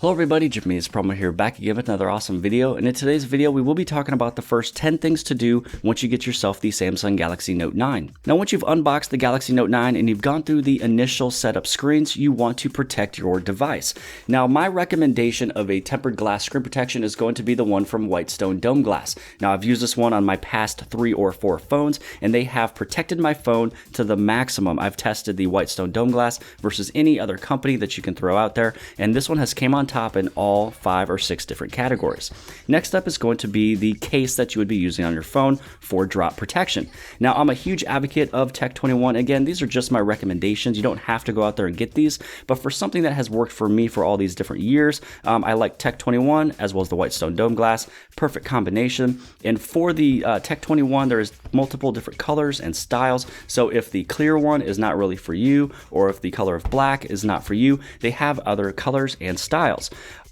Hello everybody, jimmyispromo here, back again with another awesome video, and in today's video we will be talking about the first 10 things to do once you get yourself the Samsung Galaxy Note 9. Now once you've unboxed the Galaxy Note 9 and you've gone through the initial setup screens, you want to protect your device. Now my recommendation of a tempered glass screen protection is going to be the one from Whitestone Dome Glass. Now I've used this one on my past 3 or 4 phones and they have protected my phone to the maximum. I've tested the Whitestone Dome Glass versus any other company that you can throw out there, and this one has came on top in all 5 or 6 different categories. Next up is going to be the case that you would be using on your phone for drop protection. Now I'm a huge advocate of Tech 21. Again, these are just my recommendations. You don't have to go out there and get these, but for something that has worked for me for all these different years, I like Tech 21 as well as the Whitestone Dome Glass. Perfect combination. And for the Tech 21, there's multiple different colors and styles. So if the clear one is not really for you, or if the color of black is not for you, they have other colors and styles.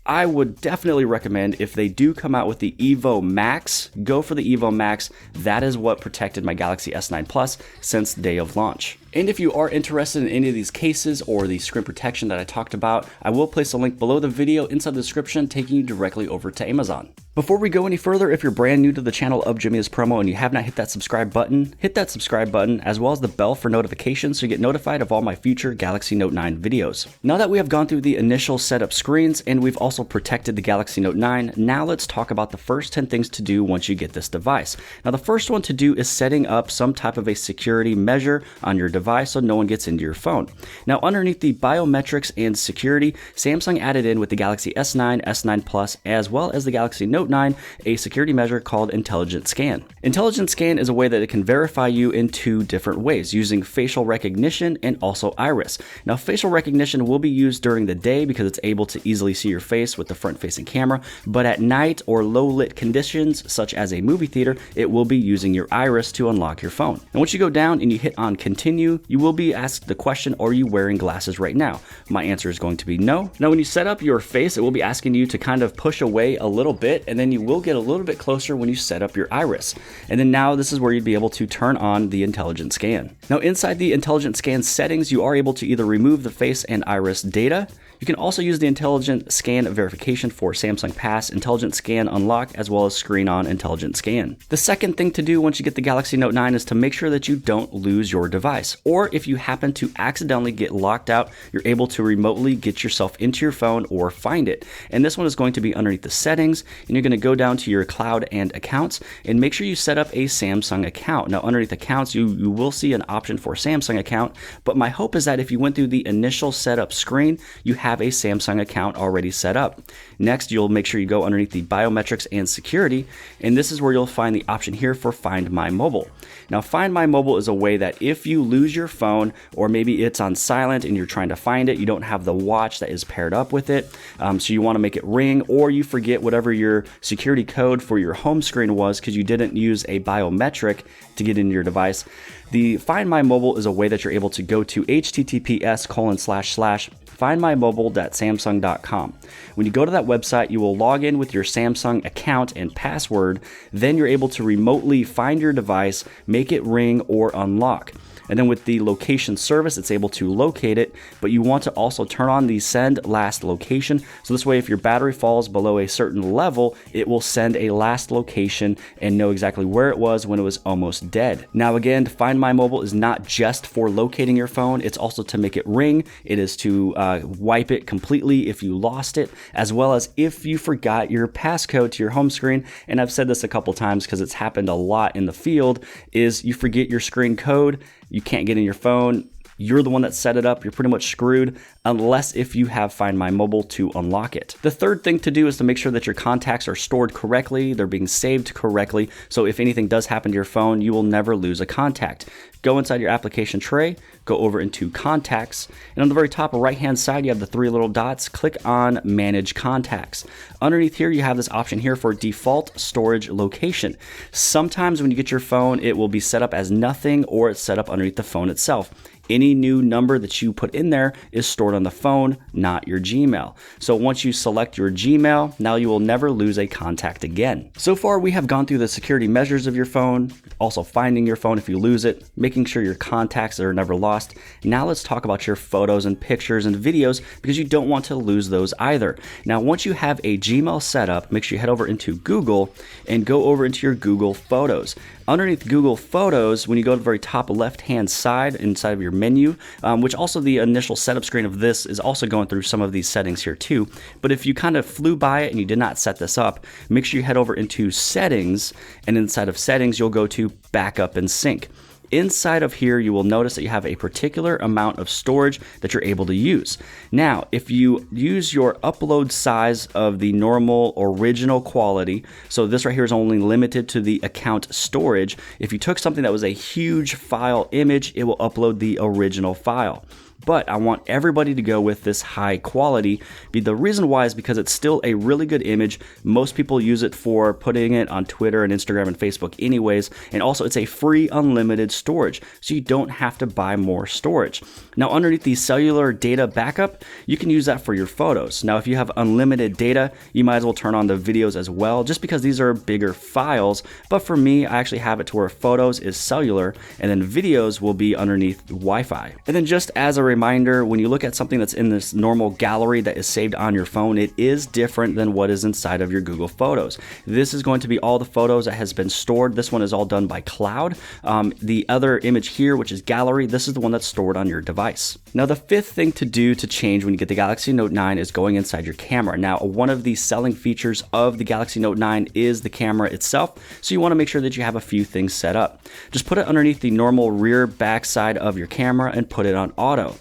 I would definitely recommend, if they do come out with the Evo Max, go for the Evo Max. That is what protected my Galaxy S9 Plus since day of launch. And if you are interested in any of these cases or the screen protection that I talked about, I will place a link below the video inside the description taking you directly over to Amazon. Before we go any further, if you're brand new to the channel of jimmyispromo and you have not hit that subscribe button, hit that subscribe button as well as the bell for notifications so you get notified of all my future Galaxy Note 9 videos. Now that we have gone through the initial setup screens and we've also protected the Galaxy Note 9, now let's talk about the first 10 things to do once you get this device. Now the first one to do is setting up some type of a security measure on your device so no one gets into your phone. Now underneath the biometrics and security, Samsung added in with the Galaxy S9, S9 Plus, as well as the Galaxy Note 9, a security measure called Intelligent Scan. Intelligent Scan is a way that it can verify you in 2 different ways, using facial recognition and also iris. Now facial recognition will be used during the day because it's able to easily see your face with the front-facing camera, but at night or low-lit conditions, such as a movie theater, it will be using your iris to unlock your phone. And once you go down and you hit on continue, you will be asked the question, are you wearing glasses right now? My answer is going to be no. Now when you set up your face, it will be asking you to kind of push away a little bit, and then you will get a little bit closer when you set up your iris. And then now this is where you'd be able to turn on the Intelligent Scan. Now inside the Intelligent Scan settings, you are able to either remove the face and iris data. You can also use the Intelligent Scan verification for Samsung Pass, Intelligent Scan Unlock, as well as Screen On Intelligent Scan. The second thing to do once you get the Galaxy Note 9 is to make sure that you don't lose your device. Or if you happen to accidentally get locked out, you're able to remotely get yourself into your phone or find it. And this one is going to be underneath the settings, and you're going to go down to your cloud and accounts and make sure you set up a Samsung account. Now underneath accounts, you will see an option for Samsung account, but my hope is that if you went through the initial setup screen, you have a Samsung account already set up. Next, you'll make sure you go underneath the biometrics and security, and this is where you'll find the option here for Find My Mobile. Now, Find My Mobile is a way that if you lose your phone, or maybe it's on silent and you're trying to find it, you don't have the watch that is paired up with it, so you want to make it ring, or you forget whatever your security code for your home screen was because you didn't use a biometric to get into your device. The Find My Mobile is a way that you're able to go to https://findmymobile.samsung.com. When you go to that website, you will log in with your Samsung account and password. Then you're able to remotely find your device, make it ring or unlock. And then with the location service, it's able to locate it, but you want to also turn on the send last location. So this way, if your battery falls below a certain level, it will send a last location and know exactly where it was when it was almost dead. Now again, Find My Mobile is not just for locating your phone, it's also to make it ring. It is to wipe it completely if you lost it, as well as if you forgot your passcode to your home screen. And I've said this a couple times because it's happened a lot in the field, is you forget your screen code, you can't get in your phone, you're the one that set it up, you're pretty much screwed unless if you have Find My Mobile to unlock it. The third thing to do is to make sure that your contacts are stored correctly, they're being saved correctly, so if anything does happen to your phone, you will never lose a contact. Go inside your application tray, go over into Contacts, and on the very top right-hand side, you have the 3 little dots. Click on Manage Contacts. Underneath here, you have this option here for Default Storage Location. Sometimes when you get your phone, it will be set up as nothing, or it's set up underneath the phone itself. Any new number that you put in there is stored on the phone, not your Gmail. So once you select your Gmail, now you will never lose a contact again. So far, we have gone through the security measures of your phone, also finding your phone if you lose it, making sure your contacts are never lost, lost. Now let's talk about your photos and pictures and videos, because you don't want to lose those either. Now, once you have a Gmail set up, make sure you head over into Google and go over into your Google Photos. Underneath Google Photos, when you go to the very top left-hand side inside of your menu, which also the initial setup screen of this is also going through some of these settings here too. But if you kind of flew by it and you did not set this up, make sure you head over into Settings, and inside of Settings, you'll go to Backup and Sync. Inside of here, you will notice that you have a particular amount of storage that you're able to use. Now, if you use your upload size of the normal original quality, so this right here is only limited to the account storage. If you took something that was a huge file image, it will upload the original file. But I want everybody to go with this high quality. The reason why is because it's still a really good image. Most people use it for putting it on Twitter and Instagram and Facebook anyways. And also it's a free unlimited storage, so you don't have to buy more storage. Now, underneath the cellular data backup, you can use that for your photos. Now, if you have unlimited data, you might as well turn on the videos as well, just because these are bigger files. But for me, I actually have it to where photos is cellular and then videos will be underneath Wi-Fi. And then just as a reminder, when you look at something that's in this normal gallery that is saved on your phone, it is different than what is inside of your Google Photos. This is going to be all the photos that has been stored. This one is all done by cloud. The other image here, which is gallery, this is the one that's stored on your device. Now, the fifth thing to do to change when you get the Galaxy Note 9 is going inside your camera. Now, one of the selling features of the Galaxy Note 9 is the camera itself, so you want to make sure that you have a few things set up. Just put it underneath the normal rear back side of your camera and put it on auto.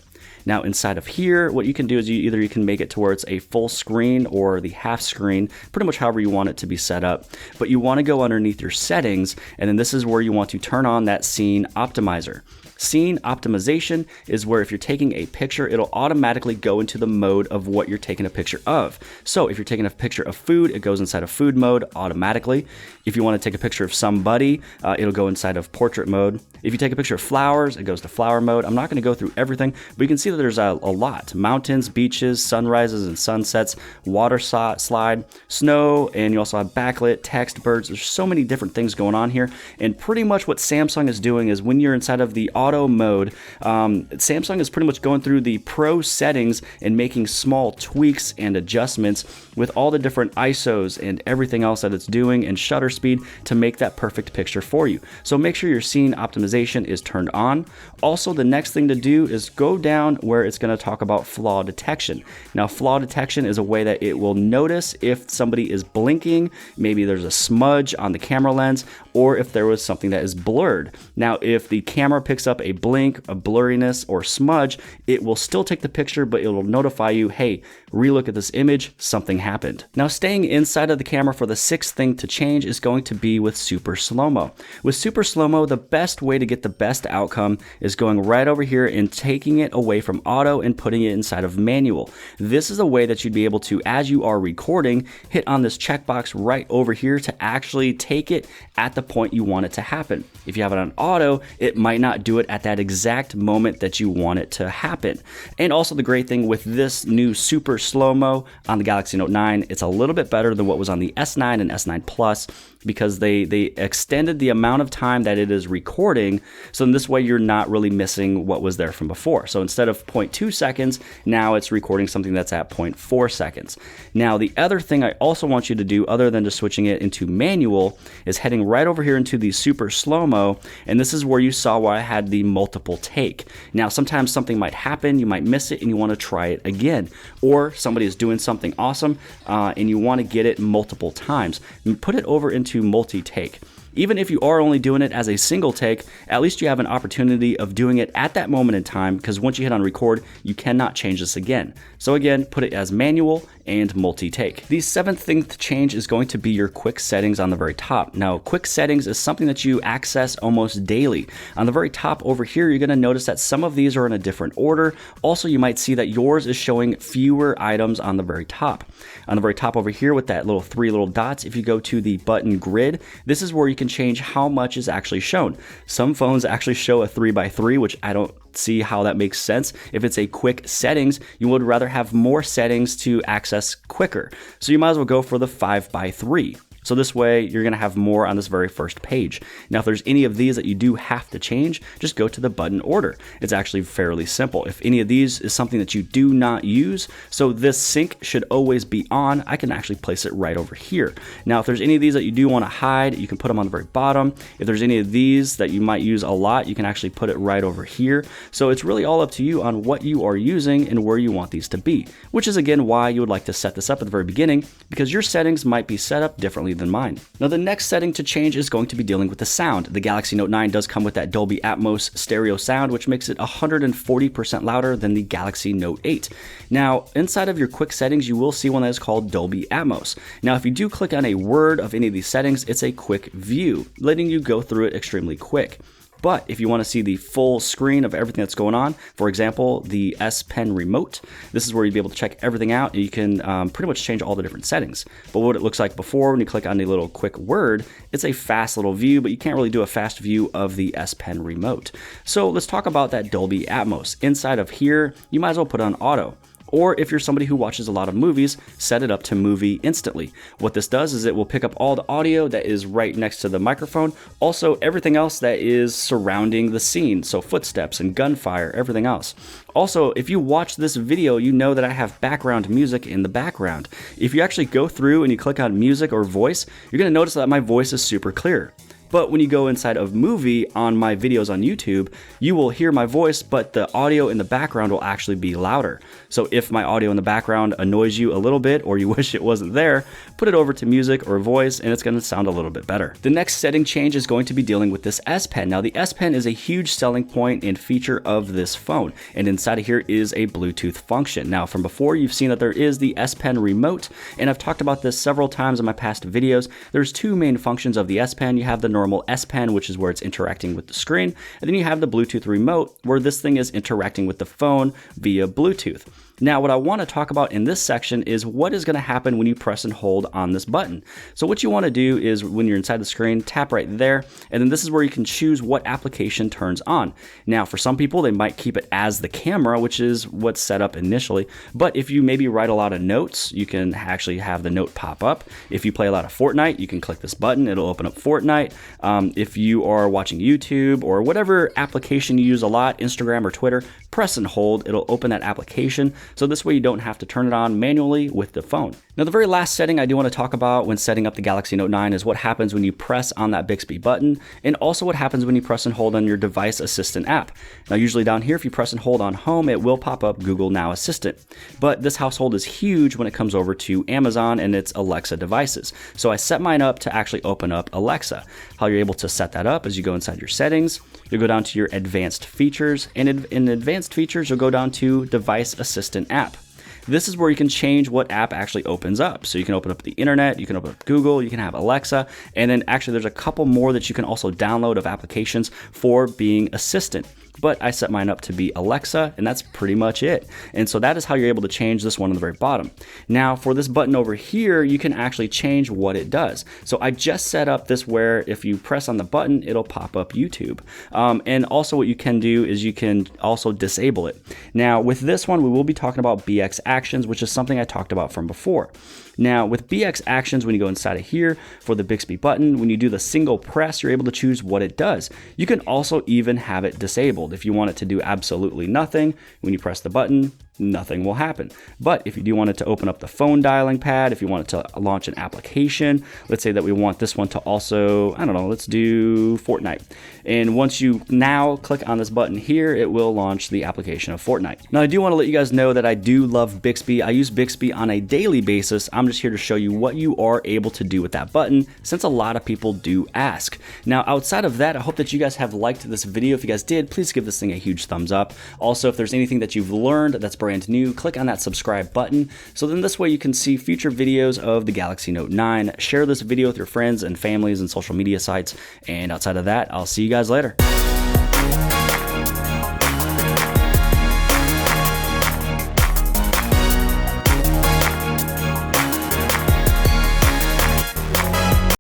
Now, inside of here, what you can do is you can make it to where it's a full screen or the half screen, pretty much however you want it to be set up. But you want to go underneath your settings, and then this is where you want to turn on that scene optimizer. Scene optimization is where if you're taking a picture, it'll automatically go into the mode of what you're taking a picture of. So if you're taking a picture of food, it goes inside of food mode automatically. If you want to take a picture of somebody, it'll go inside of portrait mode. If you take a picture of flowers, it goes to flower mode. I'm not going to go through everything, but you can see that there's a lot. Mountains, beaches, sunrises and sunsets, water slide, snow, and you also have backlit, text, birds. There's so many different things going on here. And pretty much what Samsung is doing is when you're inside of the auto mode, Samsung is pretty much going through the pro settings and making small tweaks and adjustments with all the different ISOs and everything else that it's doing and shutter speed to make that perfect picture for you. So make sure your scene optimization is turned on. Also, the next thing to do is go down where it's going to talk about flaw detection. Now, flaw detection is a way that it will notice if somebody is blinking, maybe there's a smudge on the camera lens, or if there was something that is blurred. Now, if the camera picks up a blink, a blurriness, or smudge, it will still take the picture, but it will notify you, hey, relook at this image, something happened. Now, staying inside of the camera for the sixth thing to change is going to be with super slow-mo. With super slow-mo, the best way to get the best outcome is going right over here and taking it away from auto and putting it inside of manual. This is a way that you'd be able to, as you are recording, hit on this checkbox right over here to actually take it at the point you want it to happen. If you have it on auto, it might not do it at that exact moment that you want it to happen. And also the great thing with this new super slow-mo on the Galaxy Note 9, it's a little bit better than what was on the S9 and S9 Plus, because they extended the amount of time that it is recording. So in this way, you're not really missing what was there from before. So instead of 0.2 seconds, now it's recording something that's at 0.4 seconds. Now, the other thing I also want you to do, other than just switching it into manual, is heading right over here into the super slow-mo. And this is where you saw where I had the multiple take. Now, sometimes something might happen, you might miss it, and you want to try it again. Or somebody is doing something awesome, and you want to get it multiple times. Put it over into multi-take. Even if you are only doing it as a single take, at least you have an opportunity of doing it at that moment in time, because once you hit on record, you cannot change this again. So again, put it as manual and multi-take. The seventh thing to change is going to be your quick settings on the very top. Now, quick settings is something that you access almost daily. On the very top over here, you're going to notice that some of these are in a different order. Also, you might see that yours is showing fewer items on the very top. On the very top over here with that little three little dots, if you go to the button grid, this is where you can change how much is actually shown. Some phones actually show a 3x3, which I don't see how that makes sense. If it's a quick settings, you would rather have more settings to access quicker. So you might as well go for the 5x3. So this way you're going to have more on this very first page. Now, if there's any of these that you do have to change, just go to the button order. It's actually fairly simple. If any of these is something that you do not use, so this sync should always be on, I can actually place it right over here. Now, if there's any of these that you do want to hide, you can put them on the very bottom. If there's any of these that you might use a lot, you can actually put it right over here. So it's really all up to you on what you are using and where you want these to be, which is again why you would like to set this up at the very beginning, because your settings might be set up differently than mine. Now, the next setting to change is going to be dealing with the sound. The Galaxy Note 9 does come with that Dolby Atmos stereo sound, which makes it 140% louder than the Galaxy Note 8. Now, inside of your quick settings, you will see one that is called Dolby Atmos. Now, if you do click on a word of any of these settings, it's a quick view, letting you go through it extremely quick. But if you want to see the full screen of everything that's going on, for example, the S Pen remote, this is where you'll be able to check everything out, and you can pretty much change all the different settings. But what it looks like before, when you click on the little quick word, it's a fast little view, but you can't really do a fast view of the S Pen remote. So let's talk about that Dolby Atmos. Inside of here, you might as well put on auto. Or if you're somebody who watches a lot of movies, set it up to movie instantly. What this does is it will pick up all the audio that is right next to the microphone, also everything else that is surrounding the scene, so footsteps and gunfire, everything else. Also, if you watch this video, you know that I have background music in the background. If you actually go through and you click on music or voice, you're going to notice that my voice is super clear. But when you go inside of movie on my videos on YouTube, you will hear my voice, but the audio in the background will actually be louder. So if my audio in the background annoys you a little bit, or you wish it wasn't there, put it over to music or voice and it's going to sound a little bit better. The next setting change is going to be dealing with this S Pen. Now, the S Pen is a huge selling point and feature of this phone, and inside of here is a Bluetooth function. Now, from before, you've seen that there is the S Pen remote, and I've talked about this several times in my past videos. There's two main functions of the S Pen. You have the normal S Pen, which is where it's interacting with the screen, and then you have the Bluetooth remote, where this thing is interacting with the phone via Bluetooth. Now, what I want to talk about in this section is what is going to happen when you press and hold on this button. So what you want to do is when you're inside the screen, tap right there, and then this is where you can choose what application turns on. Now, for some people, they might keep it as the camera, which is what's set up initially, but if you maybe write a lot of notes, you can actually have the note pop up. If you play a lot of Fortnite, you can click this button, it'll open up Fortnite. If you are watching YouTube or whatever application you use a lot, Instagram or Twitter, press and hold, it'll open that application. So this way you don't have to turn it on manually with the phone. Now, the very last setting I do want to talk about when setting up the Galaxy Note 9 is what happens when you press on that Bixby button, and also what happens when you press and hold on your device assistant app. Now, usually down here, if you press and hold on home, it will pop up Google Now Assistant. But this household is huge when it comes over to Amazon and its Alexa devices. So I set mine up to actually open up Alexa. How you're able to set that up is you go inside your settings, you'll go down to your advanced features, and in advanced features, you'll go down to device assistant app. This is where you can change what app actually opens up. So you can open up the internet, you can open up Google, you can have Alexa, and then actually there's a couple more that you can also download of applications for being assistant. But I set mine up to be Alexa, and that's pretty much it. And so that is how you're able to change this one on the very bottom. Now, for this button over here, you can actually change what it does. So I just set up this where if you press on the button, it'll pop up YouTube. And also what you can do is you can also disable it. Now, with this one, we will be talking about BX Actions, which is something I talked about from before. Now, with BX Actions, when you go inside of here for the Bixby button, when you do the single press, you're able to choose what it does. You can also even have it disabled. If you want it to do absolutely nothing, when you press the button, nothing will happen. But if you do want it to open up the phone dialing pad, if you want it to launch an application, let's say that we want this one to also, I don't know, let's do Fortnite. And once you now click on this button here, it will launch the application of Fortnite. Now, I do want to let you guys know that I do love Bixby. I use Bixby on a daily basis. I'm just here to show you what you are able to do with that button, since a lot of people do ask. Now, outside of that, I hope that you guys have liked this video. If you guys did, please give this thing a huge thumbs up. Also, if there's anything that you've learned that's brand new, click on that subscribe button. So then this way you can see future videos of the Galaxy Note 9. Share this video with your friends and families and social media sites. And outside of that, I'll see you guys later.